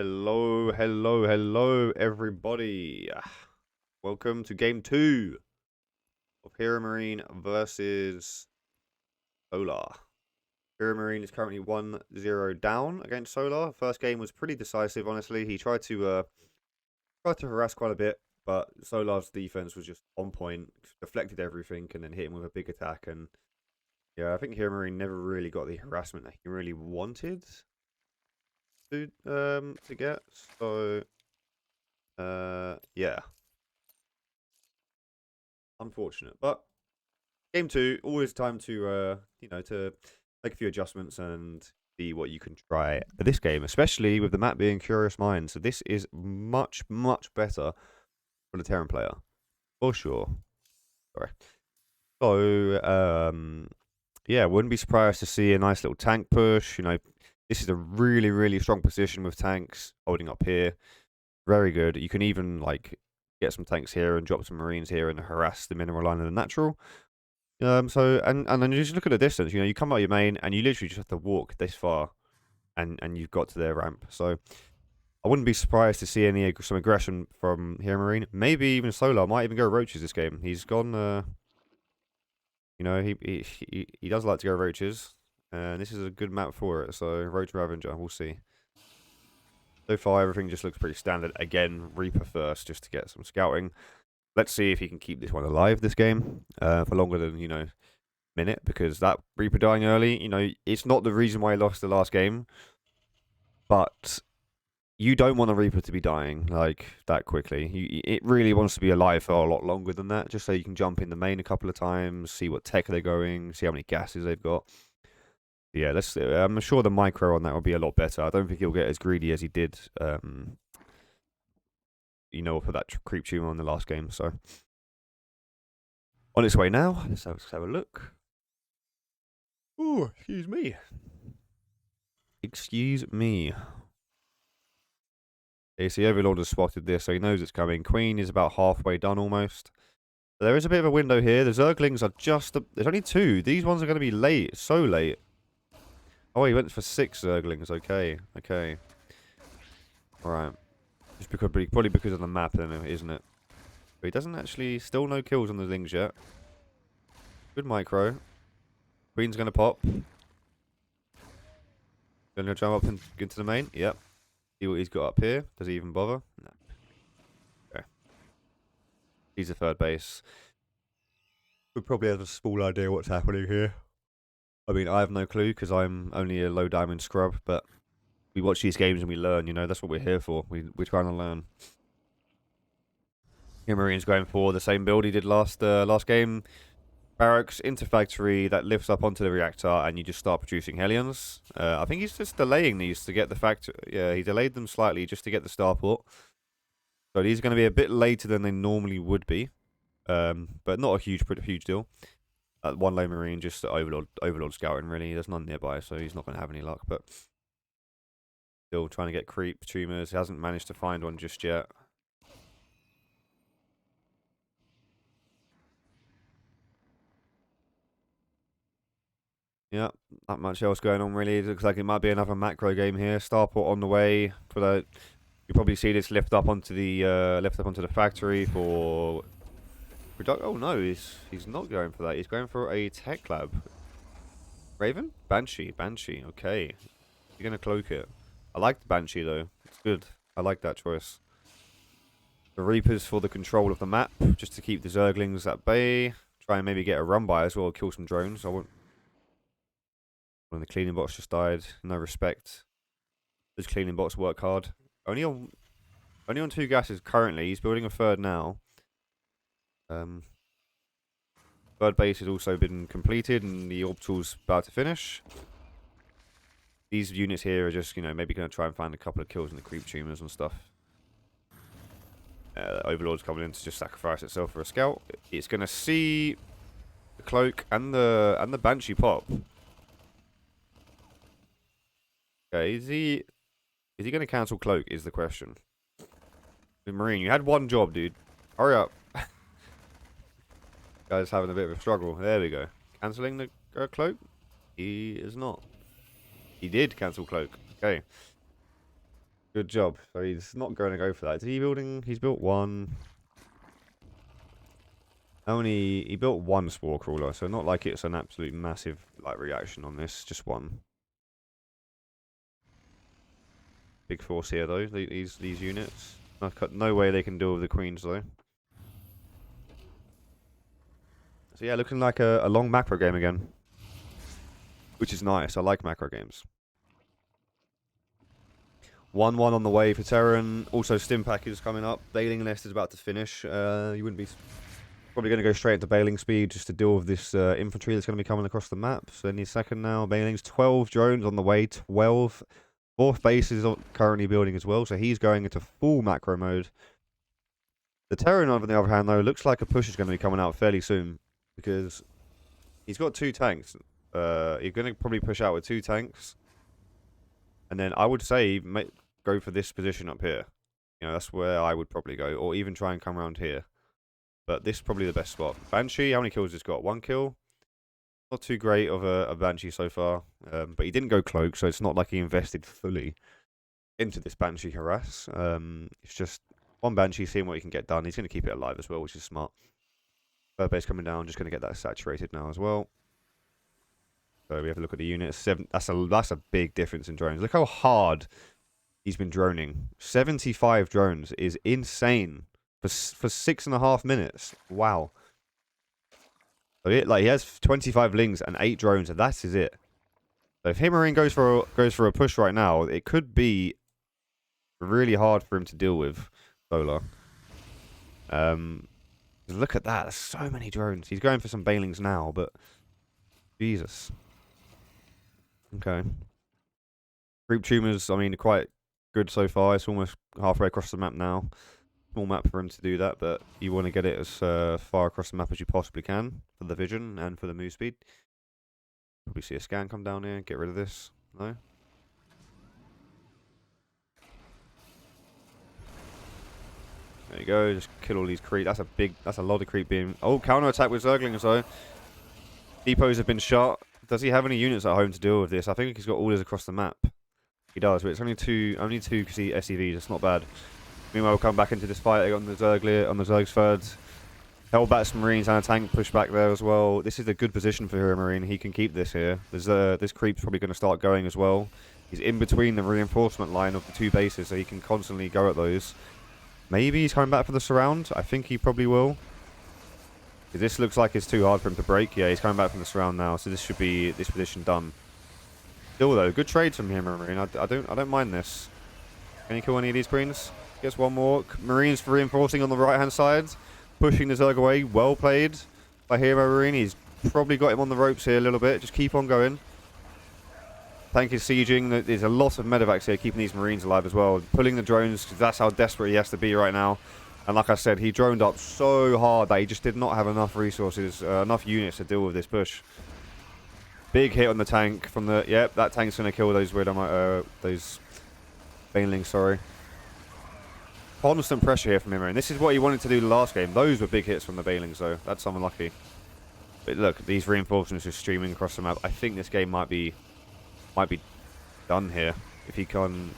Hello, hello, hello, everybody. Welcome to game 2 of HeroMarine versus Solar. HeroMarine is currently 1-0 down against Solar. First game was pretty decisive, honestly. He tried to harass quite a bit, but Solar's defense was just on point, deflected everything, and then hit him with a big attack. And yeah, I think HeroMarine never really got the harassment that he really wanted to get. So yeah. Unfortunate, but game 2, always time to to make a few adjustments and see what you can try for this game, especially with the map being Curious Minds. So this is much better for the Terran player, for sure. Sorry. So yeah, wouldn't be surprised to see a nice little tank push. You know, this is a really strong position with tanks holding up here. Very good. You can even like get some tanks here and drop some marines here and harass the mineral line of the natural. So then you just look at the distance. You know, you come out your main and you literally just have to walk this far, and you've got to their ramp. So I wouldn't be surprised to see some aggression from HeroMarine. Maybe even Solar might even go roaches this game. He's gone. You know, he does like to go roaches, and this is a good map for it. So Roach Ravager, we'll see. So far, everything just looks pretty standard. Again, Reaper first, just to get some scouting. Let's see if he can keep this one alive, this game, for longer than, minute, because that Reaper dying early, it's not the reason why he lost the last game, but you don't want a Reaper to be dying, like, that quickly. It really wants to be alive for a lot longer than that, just so you can jump in the main a couple of times, see what tech they're going, see how many gases they've got. Yeah, I'm sure the micro on that will be a lot better. I don't think he'll get as greedy as he did, for that creep tumor on the last game. So on its way now. Let's have a look. Ooh, excuse me. Excuse me. Okay, so Overlord has spotted this, so he knows it's coming. Queen is about halfway done almost. There is a bit of a window here. The Zerglings are just... There's only 2. These ones are going to be late. So late. Oh, he went for 6 Zerglings. Okay. Alright. Just probably because of the map, then, isn't it? But he doesn't actually... Still no kills on the Lings yet. Good micro. Queen's going to pop. Going to jump up into the main. Yep. See what he's got up here. Does he even bother? No. Okay. He's a third base. We probably have a small idea what's happening here. I mean, I have no clue because I'm only a low diamond scrub, but we watch these games and we learn, that's what we're here for. We're trying to learn. HeroMarine's going for the same build he did last game. Barracks into factory that lifts up onto the reactor, and you just start producing Hellions. I think he's just delaying these to get the factory. Yeah, he delayed them slightly just to get the starport. So these are going to be a bit later than they normally would be, but not a huge deal. One low marine, just overlord scouting. Really, there's none nearby, so he's not going to have any luck. But still trying to get creep tumors. He hasn't managed to find one just yet. Yeah, not much else going on really. It looks like it might be another macro game here. Starport on the way for the. You probably see this lift up onto the factory for. Oh no, he's not going for that. He's going for a tech lab. Raven? Banshee. Okay, you're gonna cloak it. I like the Banshee though. It's good. I like that choice. The Reapers for the control of the map, just to keep the Zerglings at bay. Try and maybe get a run by as well. Kill some drones. I won't. When the cleaning bots just died, no respect. Those cleaning bots work hard. Only on 2 gases currently. He's building a third now. Third base has also been completed, and the orbital's about to finish. These units here are just, maybe going to try and find a couple of kills in the creep tumors and stuff. Overlord's coming in to just sacrifice itself for a scout. It's going to see the cloak and the Banshee pop. Okay, is he going to cancel cloak is the question. Marine, you had one job, dude. Hurry up. Guy's having a bit of a struggle. There we go. Cancelling the cloak? He is not. He did cancel cloak. Okay. Good job. So he's not going to go for that. Is he building? He's built one. Only he built one spore crawler, so not like it's an absolute massive like reaction on this. Just one. Big force here though. These units. No way they can deal with the queens though. So yeah, looking like a long macro game again, which is nice. I like macro games. 1-1 on the way for Terran. Also, Stimpack is coming up. Bailing Nest is about to finish. You wouldn't be probably going to go straight into bailing speed just to deal with this infantry that's going to be coming across the map. So any second now, bailings. 12 drones on the way. 12. Fourth base is currently building as well, so he's going into full macro mode. The Terran, on the other hand, though, looks like a push is going to be coming out fairly soon because he's got 2 tanks. You're going to probably push out with 2 tanks. And then I would say go for this position up here. You know, that's where I would probably go. Or even try and come around here. But this is probably the best spot. Banshee, how many kills has it got? 1 kill. Not too great of a Banshee so far. But he didn't go cloak, so it's not like he invested fully into this Banshee harass. It's just one Banshee, seeing what he can get done. He's going to keep it alive as well, which is smart. Third base coming down, just going to get that saturated now as well. So we have a look at the unit. 7. That's a big difference in drones. Look how hard he's been droning. 75 drones is insane for 6.5 minutes. Wow. So he has 25 lings and 8 drones, and that is it. So if HeroMarine goes for a push right now, it could be really hard for him to deal with Solar. Look at that. There's so many drones. He's going for some bailings now, but Jesus. Okay. Group tumors, I mean, quite good so far. It's almost halfway across the map now. Small map for him to do that, but you want to get it as far across the map as you possibly can for the vision and for the move speed. Probably see a scan come down here. Get rid of this. No? There you go. Just kill all these creep. That's a lot of creep being... Oh, counter attack with Zerglings though. Depots have been shot. Does he have any units at home to deal with this? I think he's got orders across the map. He does, but it's only two SCVs. It's not bad. Meanwhile, we'll come back into this fight on the Zerg's third. Hellbats, Marines, and a tank push back there as well. This is a good position for HeroMarine. He can keep this here. This creep's probably going to start going as well. He's in between the reinforcement line of the 2 bases, so he can constantly go at those. Maybe he's coming back for the surround. I think he probably will. This looks like it's too hard for him to break. Yeah, he's coming back from the surround now, so this should be this position done. Still though, good trades from him, Marine. I don't mind this. Can he kill any of these queens? Gets one more. Marines reinforcing on the right hand side, pushing the Zerg away. Well played by HeroMarine. He's probably got him on the ropes here a little bit. Just keep on going. Tank is sieging. There's a lot of medevacs here, keeping these Marines alive as well. Pulling the drones, because that's how desperate he has to be right now. And like I said, he droned up so hard that he just did not have enough resources, enough units to deal with this push. Big hit on the tank from the... Yep, that tank's going to kill those those banelings, sorry. Constant pressure here from him, and this is what he wanted to do the last game. Those were big hits from the banelings, though. That's unlucky. But look, these reinforcements are streaming across the map. I think this game might be done here if he can...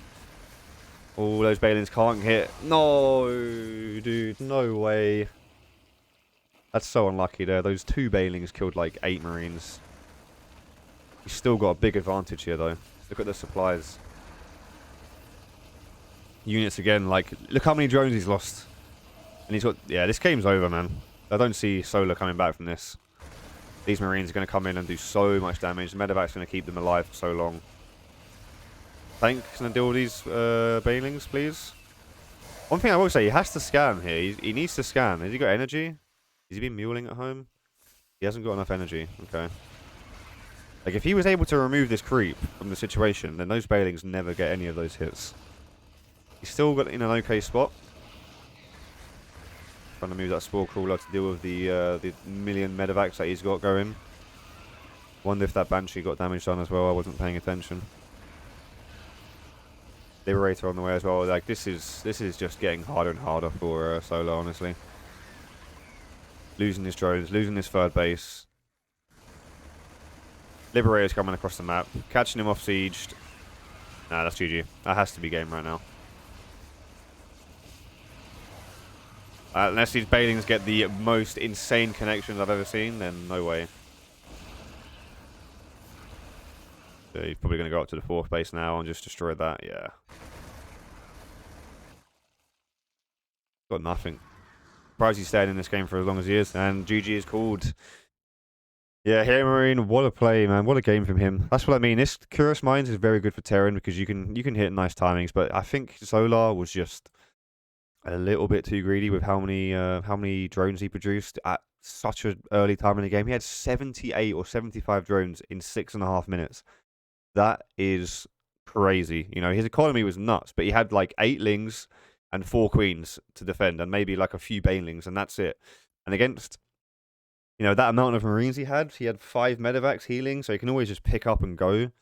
Oh, those Balins can't hit. No, dude, no way. That's so unlucky there. Those 2 Balings killed like 8 Marines. He's still got a big advantage here, though. Look at the supplies. Units again, like, look how many drones he's lost. And he's got... Yeah, this game's over, man. I don't see Solar coming back from this. These Marines are going to come in and do so much damage. The Medevac's going to keep them alive for so long. Tank, can I deal with these banelings, please? One thing I will say, he has to scan here. He needs to scan. Has he got energy? Has he been muling at home? He hasn't got enough energy. Okay. Like, if he was able to remove this creep from the situation, then those banelings never get any of those hits. He's still got in an okay spot. Trying to move that spore crawler to deal with the million medevacs that he's got going. Wonder if that Banshee got damage done as well. I wasn't paying attention. Liberator on the way as well. Like, this is just getting harder and harder for Solar, honestly. Losing his drones, losing his third base. Liberator's coming across the map, catching him off sieged. Nah, that's GG. That has to be game right now. Unless these Bailings get the most insane connections I've ever seen, then no way. So he's probably going to go up to the 4th base now and just destroy that. Yeah. Got nothing. Surprised he's staying in this game for as long as he is. And GG is called. Yeah, HeroMarine, what a play, man. What a game from him. That's what I mean. This Curious Minds is very good for Terran because you can hit nice timings, but I think Solar was just a little bit too greedy with how many drones he produced at such an early time in the game. He had 78 or 75 drones in 6.5 minutes. That is crazy. You know, his economy was nuts, but he had like 8 lings and 4 queens to defend and maybe like a few banelings, and that's it. And against, you know, that amount of marines he had 5 medevacs healing, so he can always just pick up and go.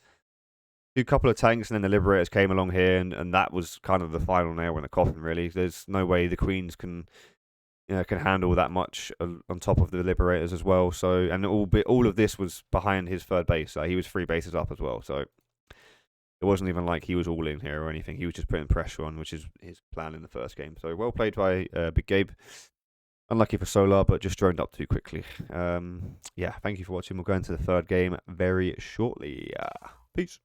Do a couple of tanks, and then the Liberators came along here, and that was kind of the final nail in the coffin, really. There's no way the Queens can handle that much on top of the Liberators as well. So, and all of this was behind his 3rd base. He was 3 bases up as well. So it wasn't even like he was all in here or anything. He was just putting pressure on, which is his plan in the first game. So well played by Big Gabe. Unlucky for Solar, but just droned up too quickly. Yeah, thank you for watching. We'll go into the 3rd game very shortly. Peace.